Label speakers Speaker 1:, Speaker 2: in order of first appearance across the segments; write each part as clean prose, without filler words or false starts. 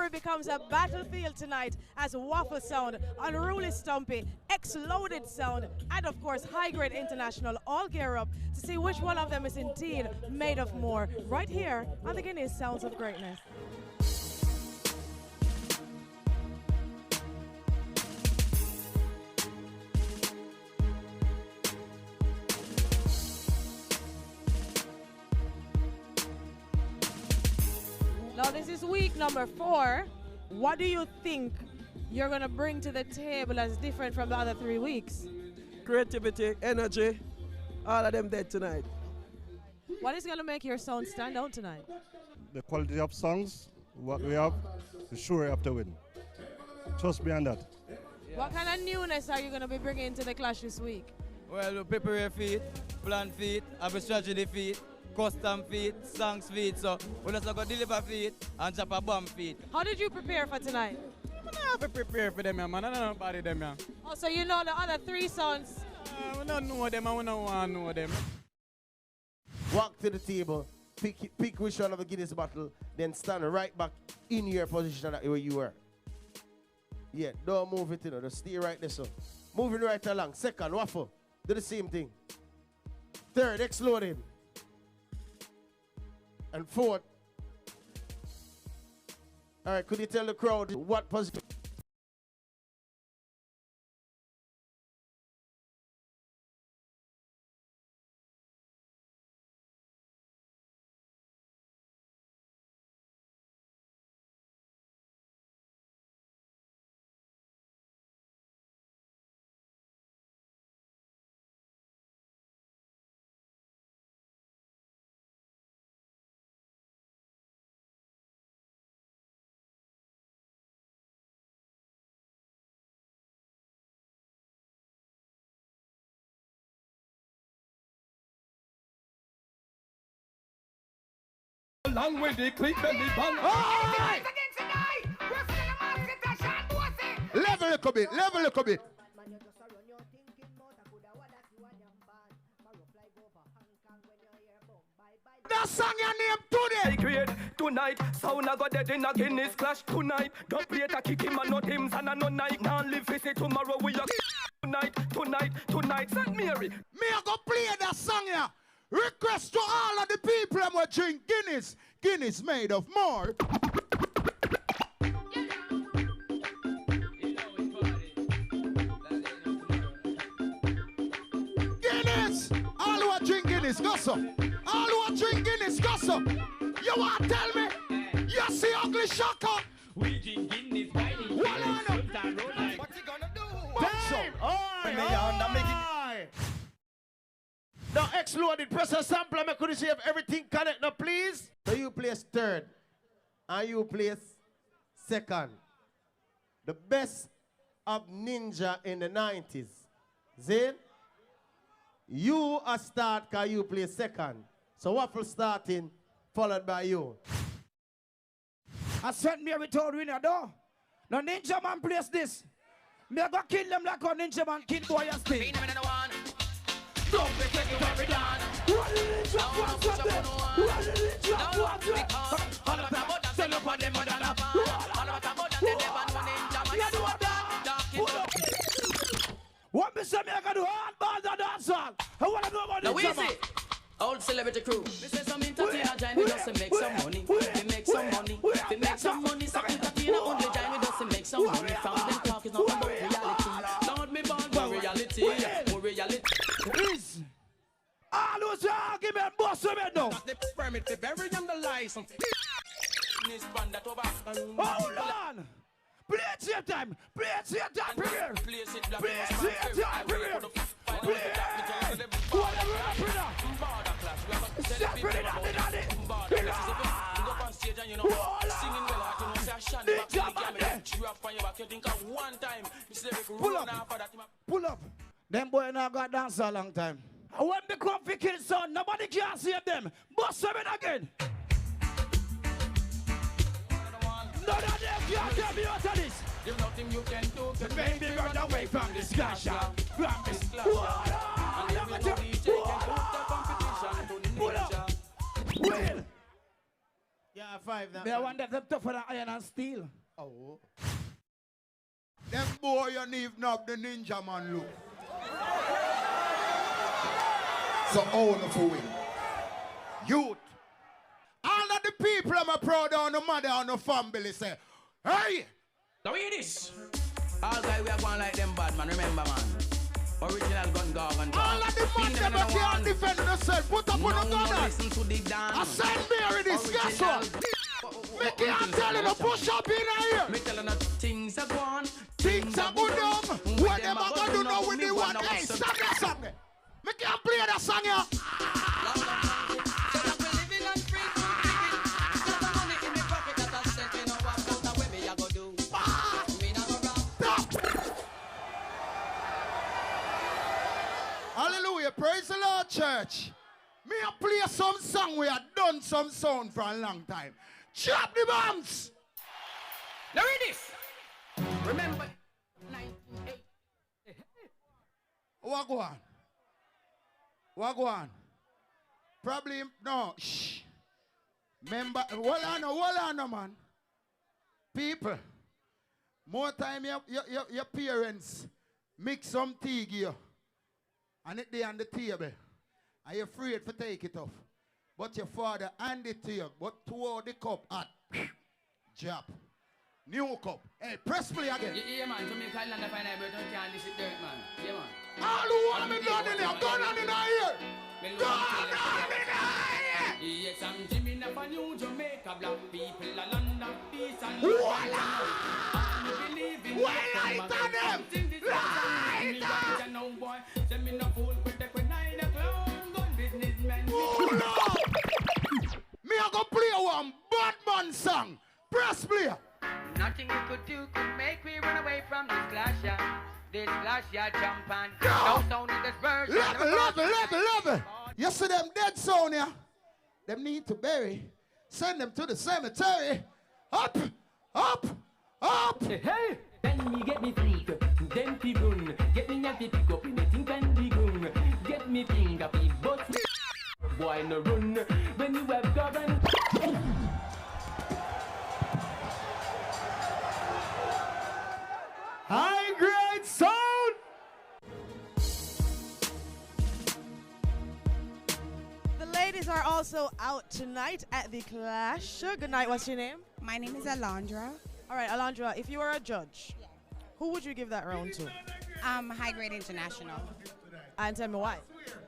Speaker 1: Missouri becomes a battlefield tonight as Waffle Sound, Unruly Stumpy, X-Loaded Sound, and of course High Grade International all gear up to see which one of them is indeed made of more, right here on the Guinness Sounds of Greatness. Now this is week number 4. What do you think you're going to bring to the table as different from the other 3 weeks?
Speaker 2: Creativity, energy, all of them dead tonight.
Speaker 1: What is going to make your sound stand out tonight?
Speaker 3: The quality of songs, what we have, is sure we have to win. Trust me on that.
Speaker 1: Yeah. What kind of newness are you going to be bringing to the clash this week?
Speaker 4: Well, we prepare feet, plan feet, have a strategy feet, custom feet, songs feet, so we're just going to deliver feet and chop a bomb feet.
Speaker 1: How did you prepare for tonight?
Speaker 4: I have to prepare for them, man. I don't know about them, man.
Speaker 1: Oh, so you know the other 3 songs?
Speaker 4: We don't know them, and we don't want to know them.
Speaker 5: Walk to the table, pick which one of the Guinness bottle, then stand right back in your position where you were. Yeah, don't move it, just stay right there, so. Moving right along. Second, Waffle, do the same thing. Third, X-Loaded. And fourth. All right, could you tell the crowd what position?
Speaker 6: Long way they click belly bang.
Speaker 5: Level a little bit, level a little bit. That song your name today.
Speaker 6: Create tonight, sound I got dead in a Guinness clash tonight. Don't play to kick him and not him, and no night. Now live face it tomorrow we are tonight, St. Mary.
Speaker 5: Me I go play that song here. Request to all of the people who drink Guinness. Guinness made of more. Guinness! All who drink Guinness, go so. All who drink Guinness, go so. You want to tell me? You see ugly Shaka?
Speaker 6: We drink Guinness by the
Speaker 5: What on?
Speaker 6: What's he gonna do?
Speaker 5: Time! Now, X-Loaded, press a sample. I could see if everything connect now, please. So you place third, and you place second. The best of Ninja in the 90s. Zane, you are start because you play second. So Waffle starting, followed by you.
Speaker 7: I sent me a told winner, though. Now Ninja Man plays this. Me I go kill them like a Ninja Man kill boy and stay. Don't be taking what we done. What did it drop? What's up there? What did it drop? What's up? All of them, sell up on them, all of them, you do what that? What me say me I can do hard bars and dancehall. I want to know about this.
Speaker 8: Now easy. Old celebrity crew. We say some Tatyana join with us and make some money. We make some money. We make some money. So Tatyana only join with us and make some money. From them talk is not about reality. Lord me born for reality. For reality.
Speaker 7: Is all those argument boss of it now.
Speaker 6: The permit, the very and the license.
Speaker 7: Hold on. Play it same time. Play it same time. Prepare. Play it same time. Prepare. Play it. Whatever happened now. Stop it. Pull up. Them boy now got dance a long time. I want the comfy kids, son. Nobody can save them. Bust them in again. None of them can tell me out of this.
Speaker 6: There's nothing you can do
Speaker 7: to make me run away from this clash. From this clash. Pull up.
Speaker 5: Yeah, 5 now.
Speaker 7: Me I want them tougher than iron and steel.
Speaker 5: Oh.
Speaker 9: Them boy you need knock the ninja man look. So all of you win. Youth. All of the people I'm proud of the mother and the family say, hey!
Speaker 8: Now hear this. All guys we are going like them bad man, remember man. Original gun gargan.
Speaker 9: All of the man never can't defend themselves. Put up on the gun.
Speaker 8: Listen to the dance.
Speaker 9: I send Mary this, guess what? Me can't tell you to push up in here.
Speaker 8: Me telling you things are gone.
Speaker 9: Things are good down. What them are gonna do now with the one? Hey, sing that song. Me can't play that song here. Hallelujah, praise the Lord, church. Me a play some song we have done some sound for a long time. Chop the bombs.
Speaker 8: Now read this. Remember 98.
Speaker 9: What go on? What go on? Probably no. Shh. Remember, hold on, man. People, more time your parents mix some tea here, and it there on the table. Are you afraid to take it off? But your father hand it to you, but toward the cup at jab. New cup. Hey, press play again.
Speaker 8: Yeah, man. To make Ireland find out but don't can't this dirt, man. Yeah, man.
Speaker 9: All who want me done in here, gun on in here. Gun on in here.
Speaker 8: Yes, I'm Jimmy Napa, New Jamaica, black people, a land of peace and
Speaker 9: voila! Well, light on them! Light on!
Speaker 8: No boy, send me no fool, protect when I the clown, gun businessmen.
Speaker 9: Me a go play one Batman song. Press play.
Speaker 8: Nothing you could do could make me run away from this clash, yeah. This clash, yeah, jump on.
Speaker 9: Go!
Speaker 8: No sound in this version.
Speaker 9: Level. You see them dead sound here? Them need to bury. Send them to the cemetery. Up.
Speaker 8: Hey, then me get me freak, then me run. Get me at the pick up in the think and the gun. Get me finger, be but boy no run. When you have governed.
Speaker 5: High grade sound.
Speaker 1: The ladies are also out tonight at the Clash. Good night, what's your name?
Speaker 10: My name is Alondra.
Speaker 1: All right, Alondra, if you were a judge, who would you give that round to?
Speaker 10: High Grade International.
Speaker 1: And tell me why.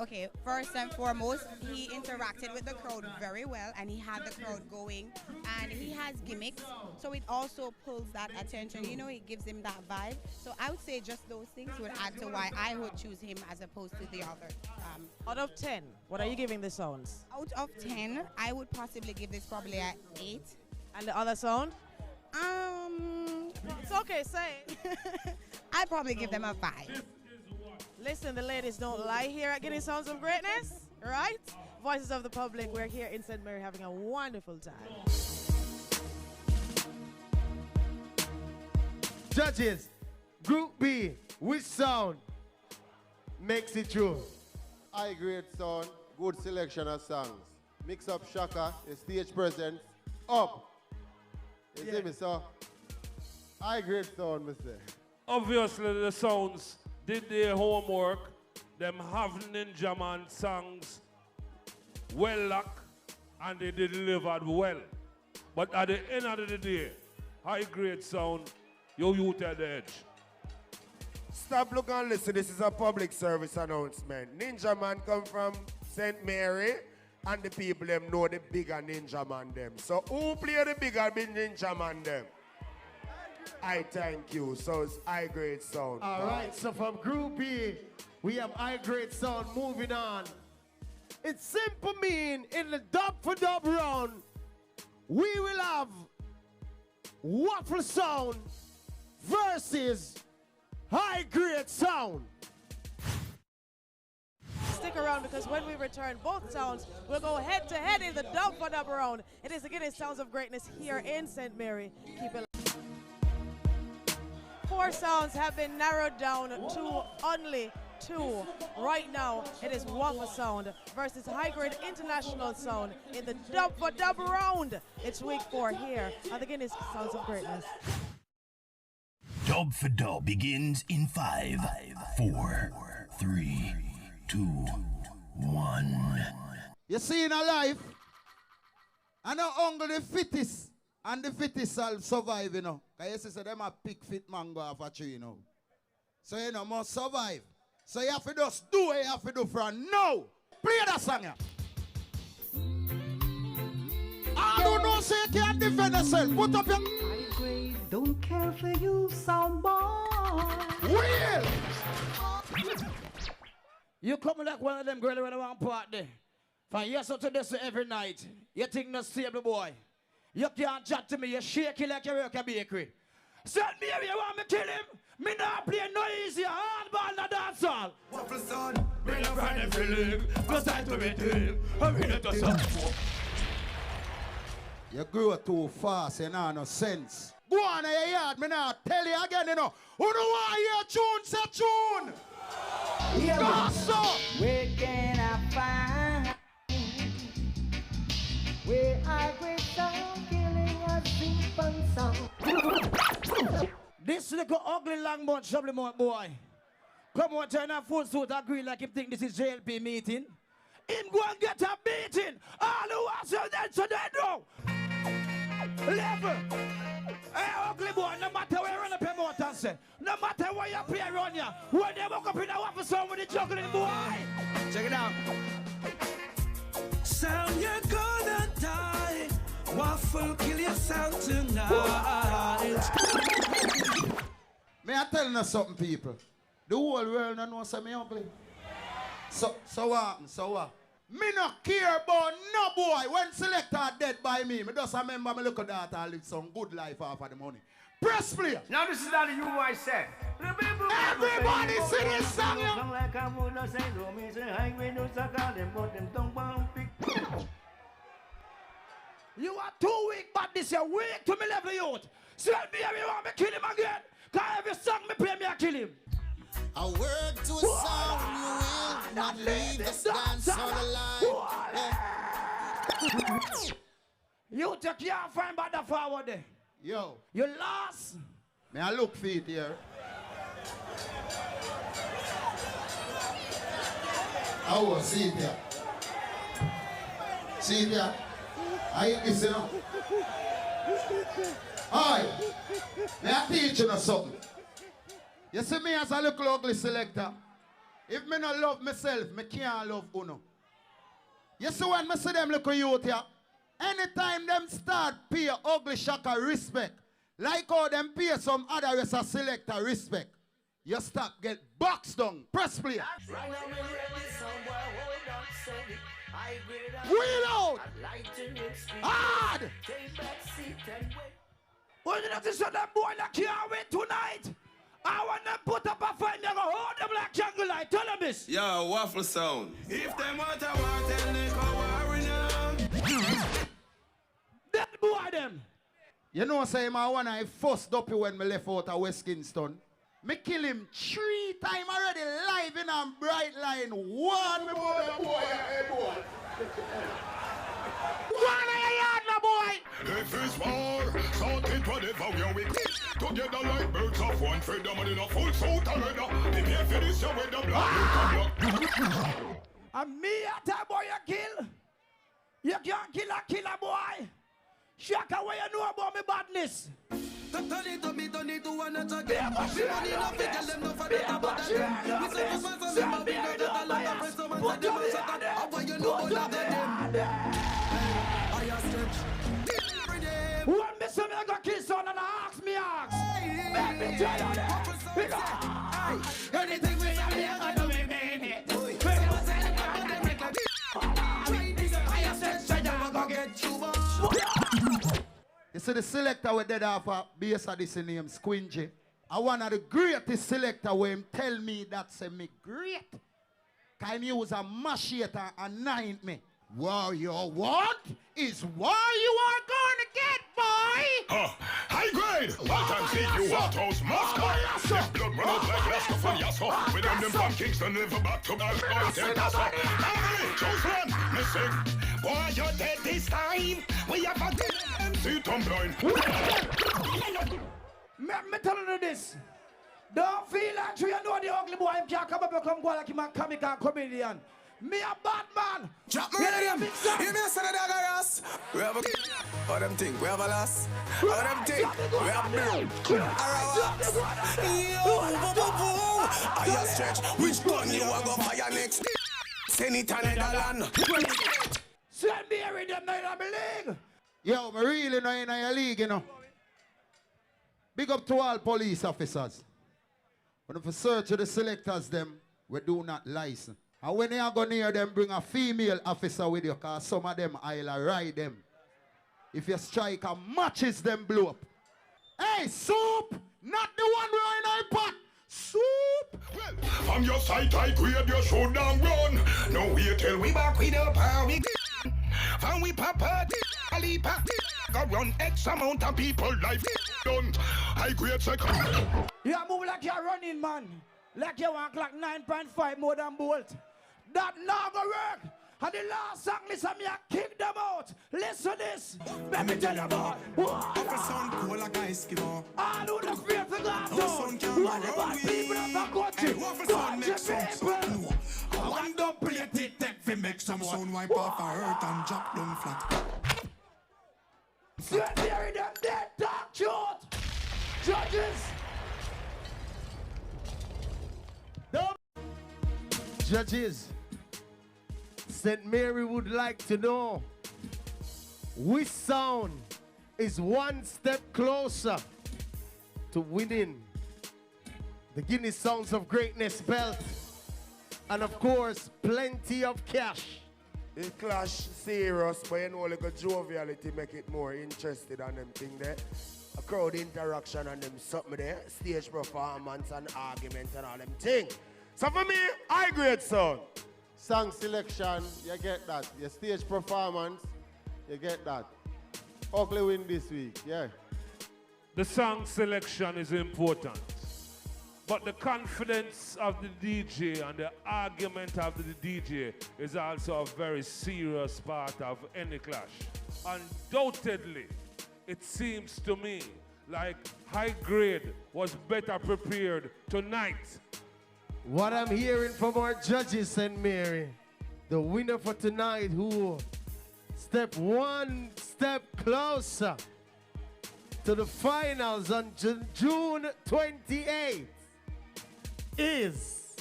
Speaker 10: Okay, first and foremost, he interacted with the crowd very well, and he had the crowd going, and he has gimmicks, so it also pulls that attention. You know, it gives him that vibe. So I would say just those things would add to why I would choose him as opposed to the other.
Speaker 1: Out of 10, what are you giving the sounds?
Speaker 10: Out of 10, I would possibly give this probably an 8.
Speaker 1: And the other sound? It's okay, say it.
Speaker 10: I'd probably give them a 5.
Speaker 1: Listen, the ladies don't lie here at Guinness Sounds of Greatness, right? Voices of the public, we're here in St. Mary having a wonderful time.
Speaker 5: Judges, Group B, which sound makes it through?
Speaker 11: High grade sound, good selection of songs. Mix Up Shaka, the stage presence, up. You see me, so? High grade sound, Mr.
Speaker 12: Obviously, the sounds did their homework. Them have Ninja Man songs well luck, and they delivered well. But at the end of the day, high grade sound, your youth at the edge.
Speaker 13: Stop, look and listen. This is a public service announcement. Ninja Man come from St. Mary, and the people them know the bigger Ninja Man them. So who play the bigger Ninja Man them? I thank you. So it's high grade sound.
Speaker 5: All right, so from Group B, we have high grade sound. Moving on. It's simple mean in the dub for dub round, we will have Waffle sound versus high grade sound.
Speaker 1: Stick around because when we return, both sounds will go head to head in the dub for dub round. It is the Guinness Sounds of Greatness here in St. Mary. Keep it. 4 sounds have been narrowed down to only 2. Right now, it is Waffle Sound versus High Grade International Sound in the dub for dub round. It's week 4 here on the Guinness Sounds of Greatness.
Speaker 14: Dub for dub begins in 5, 4, 3, 2, 1.
Speaker 9: You see in a life, I know only the fittest and the fittest will survive, you know. Because you say them a pick fit mango off a tree, you know. So you know, must survive. So you have to just do what you have to do from now. Play that song, yeah. I don't know, say you can't defend yourself. Put up your...
Speaker 15: I don't care for you, sound boy.
Speaker 9: Will!
Speaker 7: You come like one of them girls when I want party. From yes up to this every night. You think no stable boy. You can't chat to me, you shake it like you work a bakery. Send me if you want me kill him. Me not play no easy hardball no dance all.
Speaker 16: Waffle son, bring a friend and feeling. Cause I do it him. I mean it does not.
Speaker 9: You grow too fast, you know, no sense. Go on in your yard, me now tell you again, you know. Who don't want to hear tune, say tune.
Speaker 15: Yeah,
Speaker 9: so.
Speaker 15: Where can I find? Where I great sound, killing a simple sound.
Speaker 7: This little ugly long bunch, trouble boy. Come on, turn a full suit, agree like you think this is JLP meeting. Him go and get a beating. All who wants you dead, so they do. Level. Hey, ugly boy, no matter where you run up your mouth and say, no matter where you play around you, when they walk up in a waffle sound with the juggling boy.
Speaker 16: Check it out. Sound, you're gonna die. Waffle, kill yourself tonight.
Speaker 9: May I tell you something, people? The whole world don't know say me ugly. So what? Me not care about no boy. When selector dead by me just remember me look at that and live some good life off of the money. Press play.
Speaker 17: Now this is not the UI set.
Speaker 9: Everybody sing this song.
Speaker 7: You are too weak, but this is weak to me level youth. Send me if you want me kill him again. Cause every song me play me I kill him.
Speaker 16: I work to a song, you will not leave this dance on the line.
Speaker 7: You can't find back the forward there.
Speaker 9: Yo.
Speaker 7: You lost.
Speaker 9: May I look for it here? Oh, see it here. See it here. I listen up. Hi. May I teach you something? You see me as a little ugly selector. If me not love myself, me can't love uno. You see when me see them little youth here, anytime them start pay Ugly Shaka respect, like how them pay some other rest of selector respect, you stop get boxed down. Press play. Wheel out! Hard!
Speaker 7: Well, you know this is that boy that can't win tonight. I want them put up a fight, they're gonna hold them like jungle light. Tell them this.
Speaker 18: Yo, Waffle Sound.
Speaker 16: If them want to war, tell them go war now.
Speaker 7: That boy them.
Speaker 9: You know, say my one I first dopey when me left out of West Kingston. Me kill him 3 times already live in a bright line. One me boy, boy. One in your yard, my boy.
Speaker 19: If it's war, so it whatever we together like birds of one feather, man in a full suit already. Prepare for this show with the blood.
Speaker 7: And me at a boy you kill. You can't kill a killer boy. Shaka, what you know about me badness?
Speaker 16: Turn it to one another again. We money enough to tell them no for that about them. We say no fans of them, we know that a lot of friends so much of them are shut up. How you know about them? I stretch.
Speaker 7: One miss me, I got kiss on and ask me. Let me tell you that.
Speaker 16: Anything we have here, I know we mean it.
Speaker 9: You see the selector we did off a base of this name, Squingy. I one of the greatest selector where him tell me that say me great. Can use a machete and nine me. What you want is what you are going to get, boy.
Speaker 19: High grade. What time see you out house mascot. This blood run out like Rastafari. So with them Children from Kingston live back to back. Choose one, me sing. Boy, you're dead this time. We have a MC tumbling.
Speaker 7: Me telling you this. Don't feel like you know the ugly boy him can't come up and come go like him a comic and comedian. Me a bad man.
Speaker 16: Drop me in. Hear me say the dagger ass. We have a how them think. We have a lass. How them think. We have blue. I just stretch. Which gun you want go fire next? Send it to Netherlands.
Speaker 7: Send me every them night in my league.
Speaker 5: Yo, me really know in your league, you know. Big up to all police officers. When if you search the selectors them, we do not license. And when you go near them, bring a female officer with you, because some of them I'll ride them. If you strike a matches, them blow up. Hey, Soup! Not the one we're in our pot! Soup!
Speaker 19: Well, from your sight I create your showdown run. No wait till we back with the power. From we papa, go run X amount of people life done. I create second.
Speaker 7: You move like you're running, man. Like you want clock 9.5 more than Bolt. That not gonna work. And the last song, listen, me, I kick them out. Listen this. Let me tell you about.
Speaker 16: Every sound cool like ice Eskimo.
Speaker 7: All who the fear for God.
Speaker 16: No sound can
Speaker 7: what about people that have got you?
Speaker 16: No. I want to play it, take fi make some sound wipe off a hurt and drop down flat.
Speaker 7: Sit there in them dead talk short. Judges.
Speaker 5: Judges, St. Mary would like to know which sound is one step closer to winning the Guinness Sounds of Greatness belt and of course plenty of cash.
Speaker 13: It clash serious, but you know like a joviality make it more interested on them thing there. A crowd interaction and them something there, stage performance and argument and all them thing. So for me, high grade sound.
Speaker 11: Song selection, you get that. Your stage performance, you get that. Ugly win this week, yeah.
Speaker 12: The song selection is important, but the confidence of the DJ and the argument of the DJ is also a very serious part of any clash. Undoubtedly, it seems to me like High Grade was better prepared tonight.
Speaker 5: What I'm hearing from our judges, St. Mary, the winner for tonight who step one step closer to the finals on June 28th is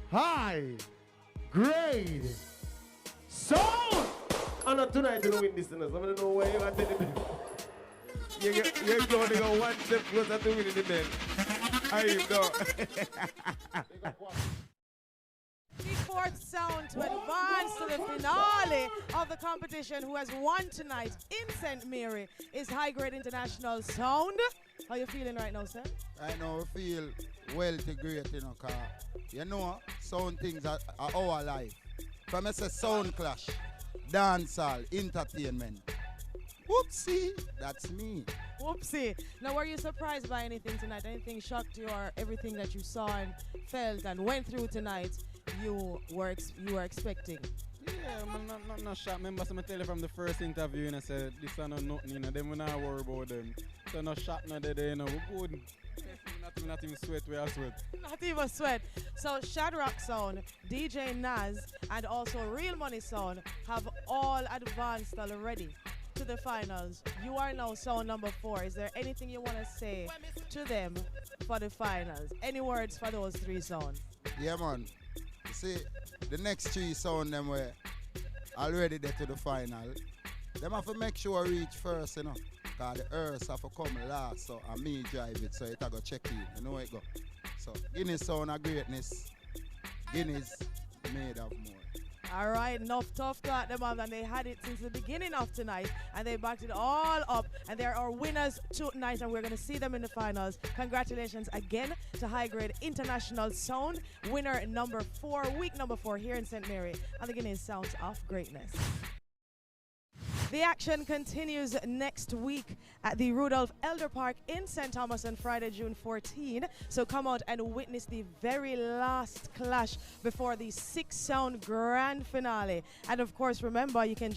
Speaker 5: High Grade Sound. And not tonight you don't win this tonight. I don't know where you're going to You're going to go one step closer to winning the belt. How you go?
Speaker 1: The fourth sound to advance to the finale of the competition, who has won tonight in St. Mary, is High Grade International Sound. How you feeling right now, sir?
Speaker 9: I know we feel well to great, you know, cause you know, sound things are our life. From us a sound clash, dancehall, entertainment. Whoopsie, that's me.
Speaker 1: Whoopsie. Now, were you surprised by anything tonight? Anything shocked you, or everything that you saw and felt and went through tonight you were expecting?
Speaker 4: Yeah, I'm not shocked. Remember, I tell you from the first interview, and I said, this is not nothing, you know, them we not worry about them. So no shock, no day, you know, we're good. Not even sweat, we are sweat.
Speaker 1: Not even sweat. So Shadrach Sound, DJ Naz, and also Real Money Sound have all advanced already to the finals. You are now sound number 4. Is there anything you want to say to them for the finals? Any words for those 3 sounds?
Speaker 9: Yeah, man. You see, the next 3 sound them were already there to the final. Them have to make sure reach first, you know. Because the earth have to come last, so and me drive it, so it have to check in. You know where it go. So Guinness Sound of Greatness. Guinness made of more.
Speaker 1: All right, enough tough talk them up, and they had it since the beginning of tonight, and they backed it all up, and they're our winners tonight, and we're going to see them in the finals. Congratulations again to High Grade International Sound, winner number 4, week number 4 here in St. Mary, and the Guinness Sounds of Greatness. The action continues next week at the Rudolph Elder Park in St. Thomas on Friday, June 14. So come out and witness the very last clash before the 6-sound grand finale. And of course, remember, you can